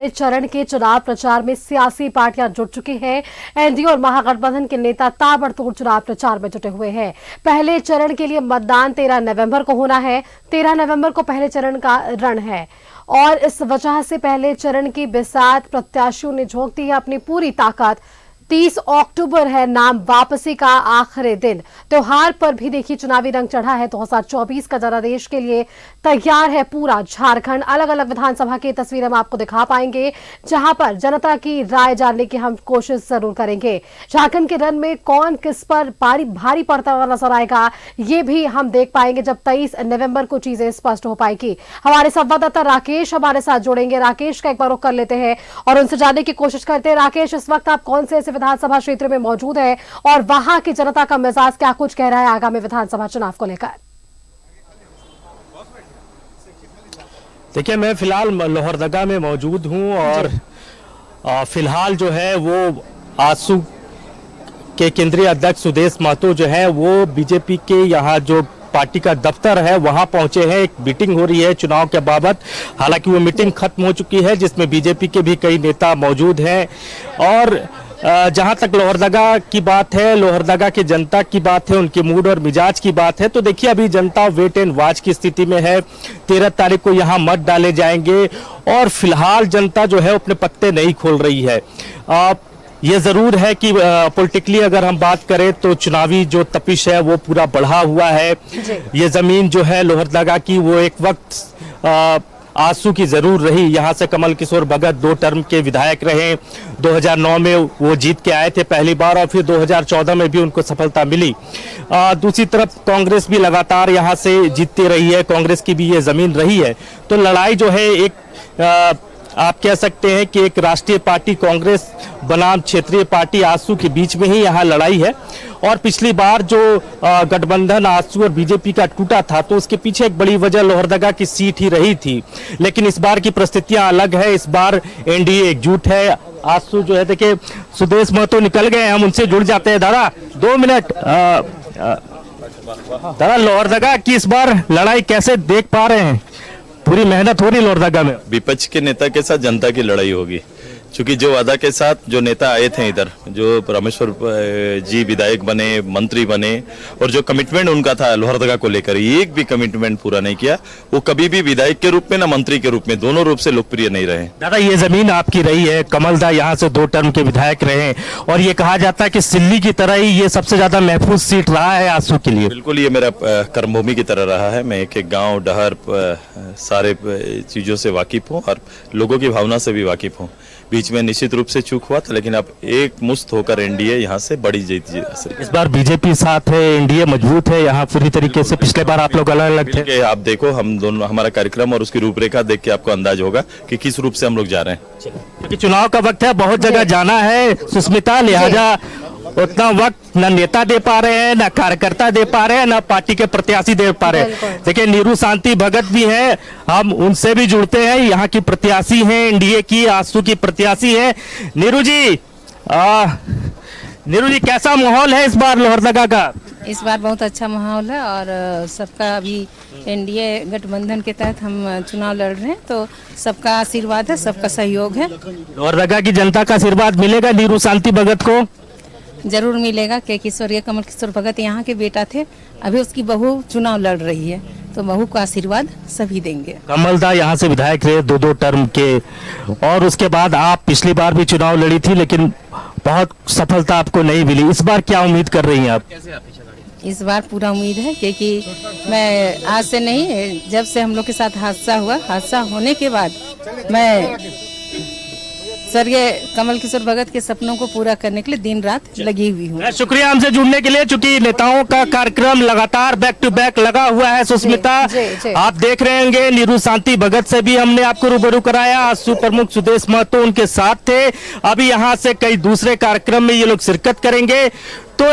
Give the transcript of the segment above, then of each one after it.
चरण के चुनाव प्रचार में सियासी पार्टियां जुट चुकी हैं। एनडीए और महागठबंधन के नेता ताबड़तोड़ चुनाव प्रचार में जुटे हुए हैं। पहले चरण के लिए मतदान 13 नवंबर को होना है। 13 नवंबर को पहले चरण का रण है और इस वजह से पहले चरण की बिसात प्रत्याशियों ने झोंक दी है अपनी पूरी ताकत। 30 अक्टूबर है नाम वापसी का आखिरी दिन। त्योहार पर भी देखिए चुनावी रंग चढ़ा है। 2024 का जनादेश के लिए तैयार है पूरा झारखंड। अलग अलग विधानसभा की तस्वीरें हम आपको दिखा पाएंगे, जहां पर जनता की राय जानने की हम कोशिश जरूर करेंगे। झारखंड के रन में कौन किस पर भारी पड़ता हुआ नजर आएगा, ये भी हम देख पाएंगे जब 23 नवंबर को चीजें स्पष्ट हो पाएगी। हमारे संवाददाता राकेश हमारे साथ जुड़ेंगे। राकेश का एक बार रुख कर लेते हैं और उनसे जानने की कोशिश करते हैं। राकेश, इस वक्त आप कौन से ऐसे विधानसभा क्षेत्र में मौजूद है और वहां की जनता का मिजाज क्या कुछ कह रहा है आगामी विधानसभा चुनाव को लेकर? देखिए, मैं फिलहाल लोहरदगा में मौजूद हूं और फिलहाल जो है वो आजसू के केंद्रीय अध्यक्ष सुदेश महतो जो है वो बीजेपी के यहाँ जो पार्टी का दफ्तर है वहां पहुंचे हैं। एक मीटिंग हो रही है चुनाव के बाबत। हालांकि वो मीटिंग खत्म हो चुकी है जिसमें बीजेपी के भी कई नेता मौजूद हैं। और जहां तक लोहरदगा की बात है, लोहरदगा की जनता की बात है, उनके मूड और मिजाज की बात है, तो देखिए अभी जनता वेट एंड वॉच की स्थिति में है। 13 तारीख को यहां मत डाले जाएंगे और फिलहाल जनता जो है अपने पत्ते नहीं खोल रही है। ये जरूर है कि पॉलिटिकली अगर हम बात करें तो चुनावी जो तपिश है वो पूरा बढ़ा हुआ है। ये जमीन जो है लोहरदगा की वो एक वक्त आजसू की जरूर रही। यहाँ से कमल किशोर भगत 2 टर्म के विधायक रहे। 2009 में वो जीत के आए थे पहली बार और फिर 2014 में भी उनको सफलता मिली। दूसरी तरफ कांग्रेस भी लगातार यहाँ से जीतती रही है, कांग्रेस की भी ये जमीन रही है। तो लड़ाई जो है एक आप कह सकते हैं कि एक राष्ट्रीय पार्टी कांग्रेस बनाम क्षेत्रीय पार्टी आजसू के बीच में ही यहाँ लड़ाई है। और पिछली बार जो गठबंधन आजसू और बीजेपी का टूटा था तो उसके पीछे एक बड़ी वजह लोहरदगा की सीट ही रही थी। लेकिन इस बार की परिस्थितियां अलग है। इस बार एनडीए एकजुट है। आजसू जो है, देखिए सुदेश महतो निकल गए, हम उनसे जुड़ जाते हैं। दादा 2 मिनट। दादा, लोहरदगा की इस बार लड़ाई कैसे देख पा रहे हैं? पूरी मेहनत हो रही लोहरदगा में। विपक्ष के नेता के साथ जनता की लड़ाई होगी, क्योंकि जो वादा के साथ जो नेता आए थे इधर, जो रामेश्वर जी विधायक बने, मंत्री बने और जो कमिटमेंट उनका था लोहरदगा को लेकर, एक भी कमिटमेंट पूरा नहीं किया। वो कभी भी विधायक के रूप में ना मंत्री के रूप में, दोनों रूप से लोकप्रिय नहीं रहे। दादा, ये जमीन आपकी रही है, कमलदा यहाँ से 2 टर्म के विधायक रहे और ये कहा जाता है कि सिल्ली की तरह ही ये सबसे ज्यादा महफूज सीट रहा है आजसू के लिए। बिल्कुल, ये मेरा कर्मभूमि की तरह रहा है। मैं एक गाँव डहर सारे चीजों से वाकिफ हूँ और लोगों की भावना से भी वाकिफ हूँ। बीच में निश्चित रूप से चूक हुआ था, लेकिन अब एक मुश्त होकर एनडीए यहाँ से बड़ी जीत। इस बार बीजेपी साथ है, एनडीए मजबूत है यहाँ पूरी तरीके से। पिछले बार आप लोग अलग अलग थे। आप देखो, हम दोनों, हमारा कार्यक्रम और उसकी रूपरेखा देख के आपको अंदाज होगा कि किस रूप से हम लोग जा रहे हैं। क्योंकि चुनाव का वक्त है, बहुत जगह जाना है सुष्मिता, लिहाजा उतना वक्त न नेता दे पा रहे हैं, न कार्यकर्ता दे पा रहे हैं, न पार्टी के प्रत्याशी दे पा रहे हैं। देखिए नीरू शांति भगत भी हैं, हम उनसे भी जुड़ते हैं। यहाँ की प्रत्याशी हैं, एनडीए की आजसू की प्रत्याशी है। नीरू जी कैसा माहौल है इस बार लोहरदगा का? इस बार बहुत अच्छा माहौल है और सबका अभी एनडीए गठबंधन के तहत हम चुनाव लड़ रहे हैं, तो सबका आशीर्वाद है, सबका सहयोग है। लोहरदगा की जनता का आशीर्वाद मिलेगा नीरू शांति भगत को? जरूर मिलेगा, क्योंकि स्वर्गीय कमल किशोर भगत यहाँ के बेटा थे, अभी उसकी बहू चुनाव लड़ रही है, तो बहू का आशीर्वाद सभी देंगे। कमलदा यहाँ से विधायक रहे 2 टर्म के और उसके बाद आप पिछली बार भी चुनाव लड़ी थी लेकिन बहुत सफलता आपको नहीं मिली। इस बार क्या उम्मीद कर रही हैं आप? इस बार पूरा उम्मीद है, क्योंकि मैं आज से नहीं, जब से हम लोग के साथ हादसा हुआ, हादसा होने के बाद मैं स्वर्गीय कमल किशोर भगत के सपनों को पूरा करने के लिए दिन रात लगी हुई हूँ। शुक्रिया हमसे जुड़ने के लिए। चूंकि नेताओं का कार्यक्रम लगातार बैक टू बैक लगा हुआ है सुष्मिता, आप देख रहे होंगे नीरू शांति भगत से भी हमने आपको रूबरू कराया। आजसू प्रमुख सुदेश महतो उनके साथ थे। अभी यहाँ से कई दूसरे कार्यक्रम में ये लोग शिरकत करेंगे। तो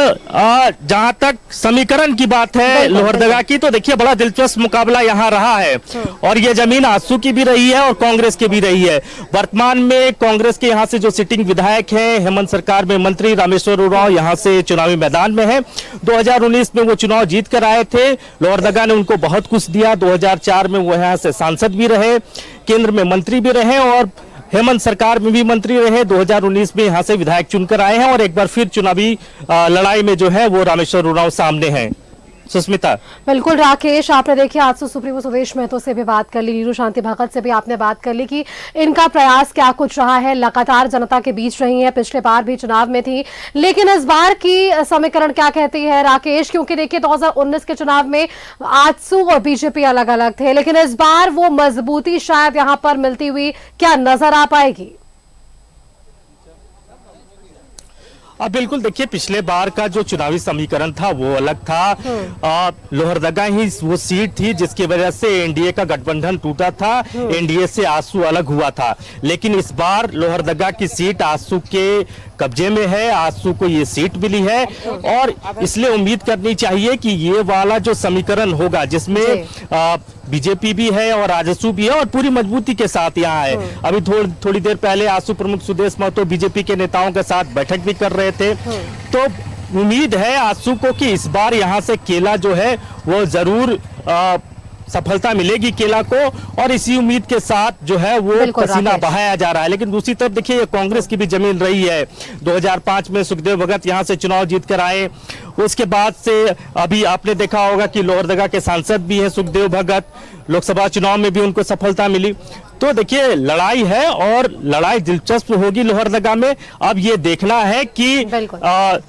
जहां तक समीकरण की बात है लोहरदगा की, तो देखिए बड़ा दिलचस्प मुकाबला यहां रहा है और ये जमीन आजसू की भी रही है और कांग्रेस की भी रही है। वर्तमान में कांग्रेस के यहां से जो सिटिंग विधायक हैं, हेमंत सरकार में मंत्री रामेश्वर उरांव यहां से चुनावी मैदान में है। 2019 में वो चुनाव जीत कर आए थे, लोहरदगा ने उनको बहुत कुछ दिया। 2004 में वो यहाँ से सांसद भी रहे, केंद्र में मंत्री भी रहे और हेमंत सरकार में भी मंत्री रहे, 2019 में यहाँ से विधायक चुनकर आए हैं और एक बार फिर चुनावी लड़ाई में जो है वो रामेश्वर उरांव सामने हैं। सुस्मिता। बिल्कुल राकेश, आपने देखिए आज सुप्रीमो सुदेश महतो से भी बात कर ली, नीरू शांति भगत से भी आपने बात कर ली कि इनका प्रयास क्या कुछ रहा है, लगातार जनता के बीच रही है, पिछले बार भी चुनाव में थी, लेकिन इस बार की समीकरण क्या कहती है राकेश? क्योंकि देखिए 2019 के चुनाव में आजसू और बीजेपी अलग अलग थे, लेकिन इस बार वो मजबूती शायद यहां पर मिलती हुई क्या नजर आ पाएगी? अब बिल्कुल देखिए, पिछले बार का जो चुनावी समीकरण था वो अलग था। लोहरदगा ही वो सीट थी जिसकी वजह से एनडीए का गठबंधन टूटा था, एनडीए से आजसू अलग हुआ था। लेकिन इस बार लोहरदगा की सीट आजसू के कब्जे में है, आजसू को ये सीट मिली है और इसलिए उम्मीद करनी चाहिए कि ये वाला जो समीकरण होगा जिसमें बीजेपी भी है और आजसू भी है और पूरी मजबूती के साथ यहाँ है। अभी थोड़ी देर पहले आजसू प्रमुख सुदेश महतो बीजेपी के नेताओं के साथ बैठक भी कर रहे थे। तो उम्मीद है आजसू को कि इस बार यहाँ से केला जो है वो जरूर सफलता मिलेगी केला को, और इसी उम्मीद के साथ जो है वो पसीना बहाया जा रहा है। लेकिन दूसरी तरफ देखिए, कांग्रेस की भी जमीन रही है। 2005 में सुखदेव भगत यहां से चुनाव जीत कर आए, उसके बाद से अभी आपने देखा होगा कि लोहरदगा के सांसद भी हैं सुखदेव भगत, लोकसभा चुनाव में भी उनको सफलता मिली। तो देखिए लड़ाई है और लड़ाई दिलचस्प होगी लोहरदगा में। अब ये देखना है कि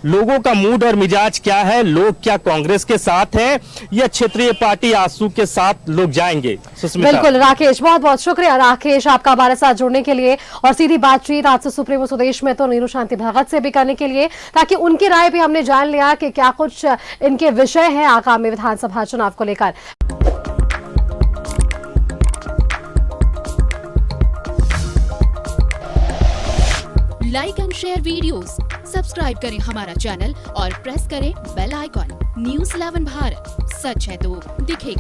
लोगों का मूड और मिजाज क्या है, लोग क्या कांग्रेस के साथ हैं या क्षेत्रीय पार्टी आजसू के साथ लोग जाएंगे। बिल्कुल राकेश, बहुत बहुत शुक्रिया राकेश आपका हमारे साथ जुड़ने के लिए और सीधी बातचीत आज से सुप्रीमो सुदेश में तो नीरू शांति भगत से भी करने के लिए, ताकि उनकी राय भी हमने जान लिया कि क्या कुछ इनके विषय हैं आगामी विधानसभा चुनाव को लेकर। Like and share videos, subscribe करें हमारा चैनल और प्रेस करें बेल आइकॉन। न्यूज़ 11 भारत, सच है तो दिखेगा।